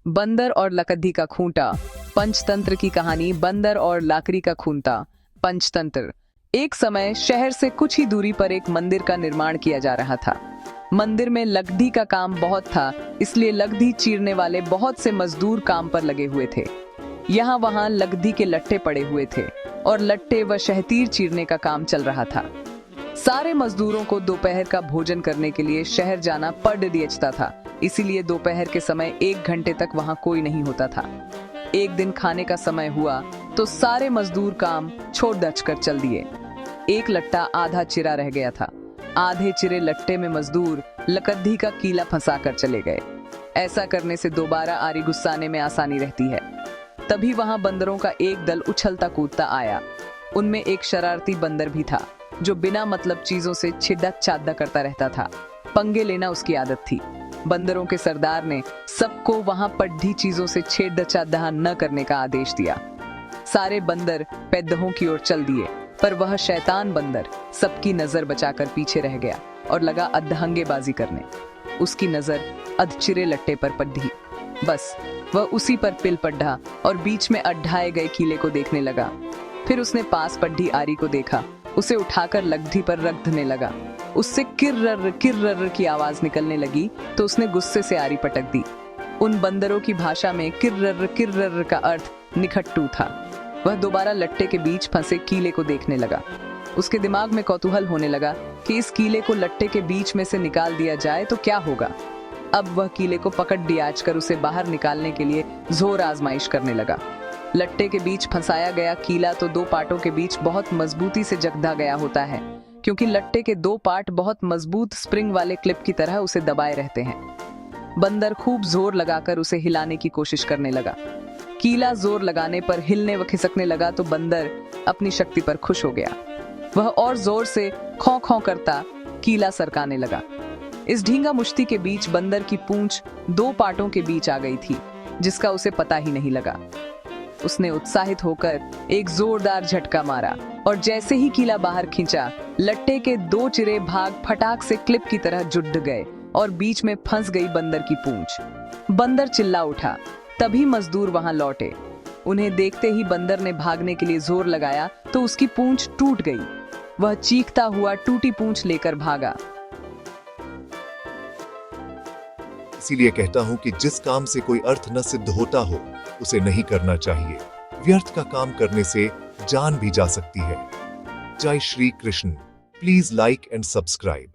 बंदर और लकड़ी का खूंटा। पंचतंत्र की कहानी, बंदर और लाकड़ी का खूंटा। पंचतंत्र। एक समय शहर से कुछ ही दूरी पर एक मंदिर का निर्माण किया जा रहा था। मंदिर में लकड़ी का काम बहुत था, इसलिए लकड़ी चीरने वाले बहुत से मजदूर काम पर लगे हुए थे। यहाँ वहाँ लकड़ी के लट्टे पड़े हुए थे और लट्टे व शहतीर चीरने का काम चल रहा था। सारे मजदूरों को दोपहर का भोजन करने के लिए शहर जाना पड़ दियचता था, इसीलिए दोपहर के समय 1 घंटे तक वहाँ कोई नहीं होता था। एक दिन खाने का समय हुआ तो सारे मजदूर काम छोड़ दच कर चल दिए। एक लट्टा आधा चिरा रह गया था। आधे चिरे लट्टे में मजदूर लकड़ी का कीला फंसा कर चले गए। ऐसा करने से दोबारा आरी गुस्साने में आसानी रहती है। तभी वहां बंदरों का एक दल उछलता कूदता आया। उनमें एक शरारती बंदर भी था जो बिना मतलब चीजों से छिड्डा चाड्डा करता रहता था। पंगे लेना उसकी आदत थी। बंदरों के सरदार ने सबको वहां पड्ढी चीजों से छेड़ चाड्डा न करने का आदेश दिया। सारे बंदर पैदहों की ओर चल दिए, पर वह शैतान बंदर सबकी नजर बचाकर पीछे रह गया और लगा अधहंगेबाजी करने। उसकी नजर अधचिरे लट्टे पर पड्ढी। बस वह उसी पर पिल पड्ढा और बीच में अड्ढाए गए कीले को देखने लगा। फिर उसने पास पड्ढी आरी को देखा, उसे उठाकर लकड़ी पर रख धने लगा। उससे किर्रर किर्रर की आवाज निकलने लगी तो उसने गुस्से से आरी पटक दी। उन बंदरों की भाषा में किर्रर किर्रर का अर्थ निखट्टू था। वह दोबारा लट्टे के बीच फंसे कीले को देखने लगा। उसके दिमाग में कौतूहल होने लगा कि इस कीले को लट्टे के बीच में से निकाल दिया जाए तो क्या होगा। अब वह कीले को पकड़ डियाच कर उसे बाहर निकालने के लिए जोर आजमाइश करने लगा। लट्टे के बीच फंसाया गया कीला तो 2 पार्टों के बीच बहुत मजबूती से जकड़ा गया होता है, क्योंकि लट्टे के 2 पार्ट बहुत मजबूत स्प्रिंग वाले क्लिप की तरह उसे दबाए रहते हैं। बंदर खूब जोर लगाकर उसे हिलाने की कोशिश करने लगा। कीला जोर लगाने पर हिलने व खिसकने लगा तो बंदर अपनी शक्ति पर खुश हो गया। वह और जोर से खौं खौं करता कीला सरकाने लगा। इस ढींगा मुश्ती के बीच बंदर की पूंछ 2 पार्टों के बीच आ गई थी, जिसका उसे पता ही नहीं लगा। उसने उत्साहित होकर एक जोरदार झटका मारा और जैसे ही कीला बाहर खींचा, लट्टे के 2 चिरे भाग फटाक से क्लिप की तरह जुड़ गए और बीच में फंस गई बंदर की पूंछ। बंदर चिल्ला उठा। तभी मजदूर वहां लौटे। उन्हें देखते ही बंदर ने भागने के लिए जोर लगाया तो उसकी पूंछ टूट गई। वह चीखता हुआ टूटी पूंछ लेकर भागा। इसीलिए कहता हूँ कि जिस काम से कोई अर्थ न सिद्ध होता हो उसे नहीं करना चाहिए। व्यर्थ का काम करने से जान भी जा सकती है। जय Shri Krishna. Please like and subscribe.